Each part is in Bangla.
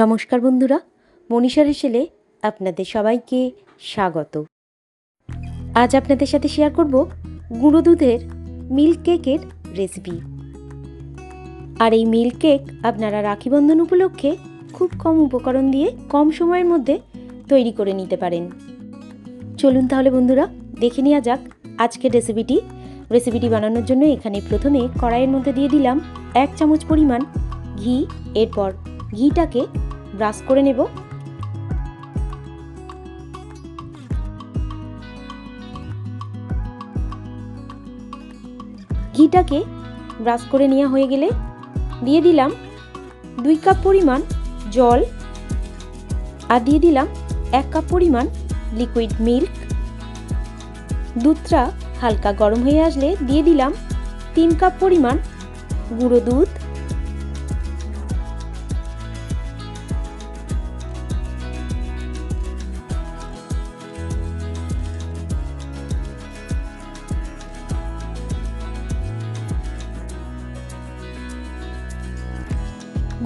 নমস্কার বন্ধুরা, মনীষা হেসেলে আপনাদের সবাইকে স্বাগত। আজ আপনাদের সাথে শেয়ার করব গুঁড়ো দুধের মিল্ক কেকের রেসিপি। আর এই মিল্ক কেক আপনারা রাখি বন্ধন উপলক্ষে খুব কম উপকরণ দিয়ে কম সময়ের মধ্যে তৈরি করে নিতে পারেন। চলুন তাহলে বন্ধুরা দেখে নেওয়া যাক আজকের রেসিপিটি বানানোর জন্য এখানে প্রথমে কড়াইয়ের মধ্যে দিয়ে দিলাম 1 চামচ পরিমাণ ঘি। এরপর ঘিটাকে ব্রাশ করে নেব। ঘিটাকে ব্রাশ করে নেওয়া হয়ে গেলে দিয়ে দিলাম 2 কাপ পরিমাণ জল আর দিয়ে দিলাম 1 কাপ পরিমাণ লিকুইড মিল্ক। দুধটা হালকা গরম হয়ে আসলে দিয়ে দিলাম 3 কাপ পরিমাণ গুঁড়ো দুধ।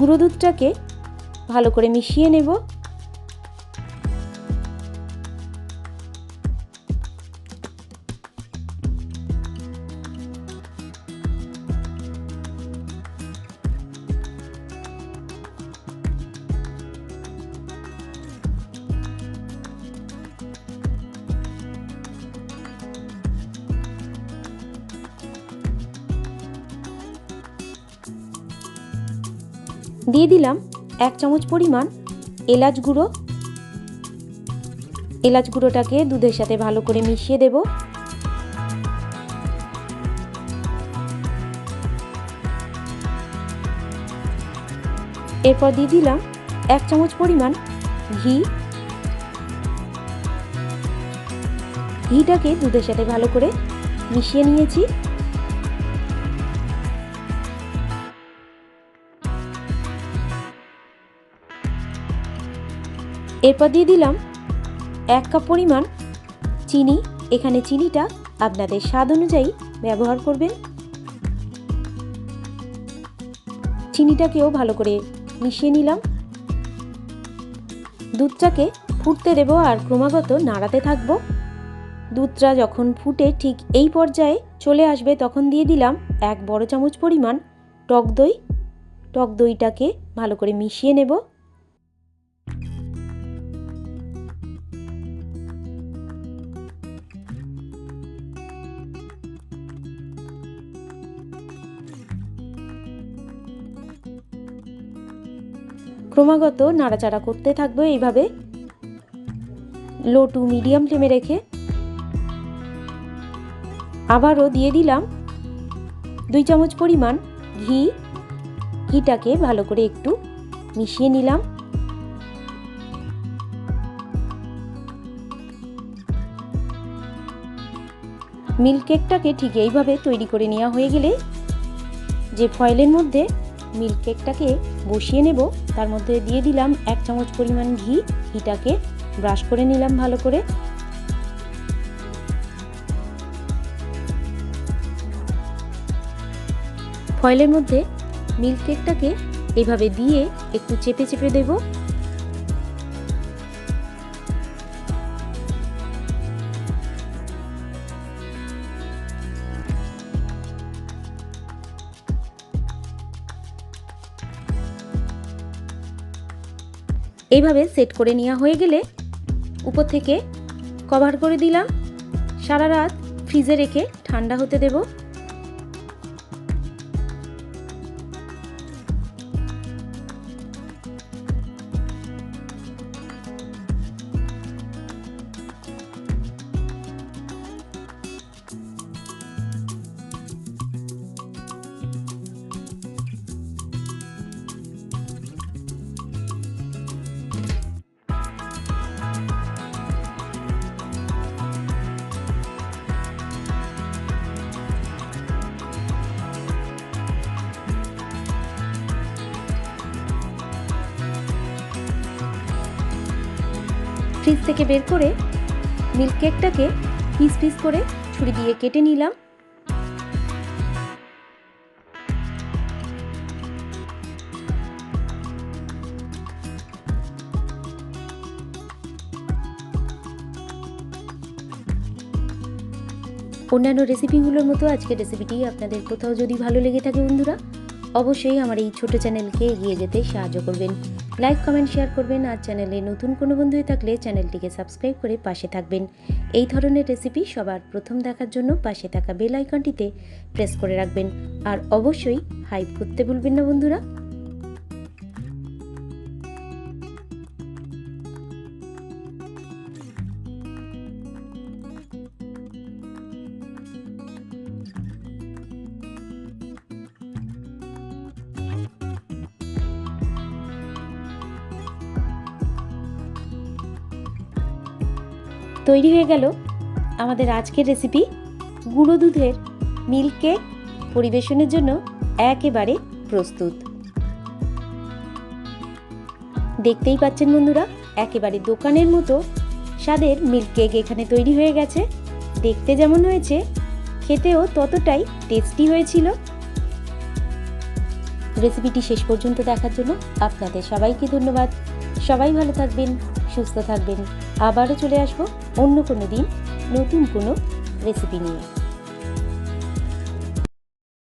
গুঁড়ো দুধটাকে ভালো করে মিশিয়ে নেব। দিয়ে দিলাম 1 চামচ পরিমাণ এলাচ গুঁড়ো। এলাচ গুঁড়োটাকে দুধের সাথে ভালো করে মিশিয়ে দেব। এরপর দিয়ে দিলাম 1 চামচ পরিমাণ ঘি। ঘিটাকে দুধের সাথে ভালো করে মিশিয়ে নিয়েছি। এরপর দিয়ে দিলাম 1 কাপ পরিমাণ চিনি। এখানে চিনিটা আপনাদের স্বাদ অনুযায়ী ব্যবহার করবেন। চিনিটাকেও ভালো করে মিশিয়ে নিলাম। দুধটাকে ফুটতে দেব আর ক্রমাগত নাড়াতে থাকবো। দুধটা যখন ফুটে ঠিক এই পর্যায়ে চলে আসবে তখন দিয়ে দিলাম 1 বড় চামচ পরিমাণ টক দই। টক দইটাকে ভালো করে মিশিয়ে নেব। ক্রমাগত নাড়াচাড়া করতে থাকবো এইভাবে লো টু মিডিয়াম ফ্লেমে রেখে। আবারও দিয়ে দিলাম 2 চামচ পরিমাণ ঘি। ঘিটাকে ভালো করে একটু মিশিয়ে নিলাম। মিল্ক কেকটাকে ঠিক এইভাবে তৈরি করে নেওয়া হয়ে গেলে যে ফয়েলের মধ্যে মিল্ক কেকটাকে বসিয়ে নেব তার মধ্যে দিয়ে দিলাম 1 চামচ পরিমাণ ঘি। ঘিটাকে ব্রাশ করে নিলাম ভালো করে। ফয়েলের মধ্যে মিল্ক কেকটাকে এইভাবে দিয়ে একটু চেপে চেপে দেব। এইভাবে সেট করে নেওয়া হয়ে গেলে উপর থেকে কভার করে দিলাম। সারা রাত ফ্রিজে রেখে ঠান্ডা হতে দেব। ফ্রিজ থেকে বের করে মিল্ক কেকটাকে পিস পিস করে ছুরি দিয়ে কেটে নিলাম। অন্যান্য রেসিপিগুলোর মতো আজকের রেসিপিটি আপনাদের কোথাও যদি ভালো লেগে থাকে বন্ধুরা, অবশ্যই আমার এই ছোট চ্যানেলকে এগিয়ে যেতে সাহায্য করবেন। লাইক, কমেন্ট, শেয়ার করবেন। আর চ্যানেলে নতুন কোনো বন্ধু হয়ে থাকলে চ্যানেলটিকে সাবস্ক্রাইব করে পাশে থাকবেন। এই ধরনের রেসিপি সবার প্রথম দেখার জন্য পাশে থাকা বেল আইকনটিতে প্রেস করে রাখবেন। আর অবশ্যই হাইপ করতে ভুলবেন না বন্ধুরা। তৈরি হয়ে গেল আমাদের আজকের রেসিপি গুঁড়ো দুধের মিল্ক কেক। পরিবেশনের জন্য একেবারে প্রস্তুত। দেখতেই পাচ্ছেন বন্ধুরা, একেবারে দোকানের মতো স্বাদের মিল্ক কেক এখানে তৈরি হয়ে গেছে। দেখতে যেমন হয়েছে, খেতেও ততটাই টেস্টি হয়েছিল। রেসিপিটি শেষ পর্যন্ত দেখার জন্য আপনাদের সবাইকে ধন্যবাদ। সবাই ভালো থাকবেন, সুস্থ থাকবেন। আবারও চলে আসবো অন্য কোনো দিন নতুন কোনো রেসিপি নিয়ে।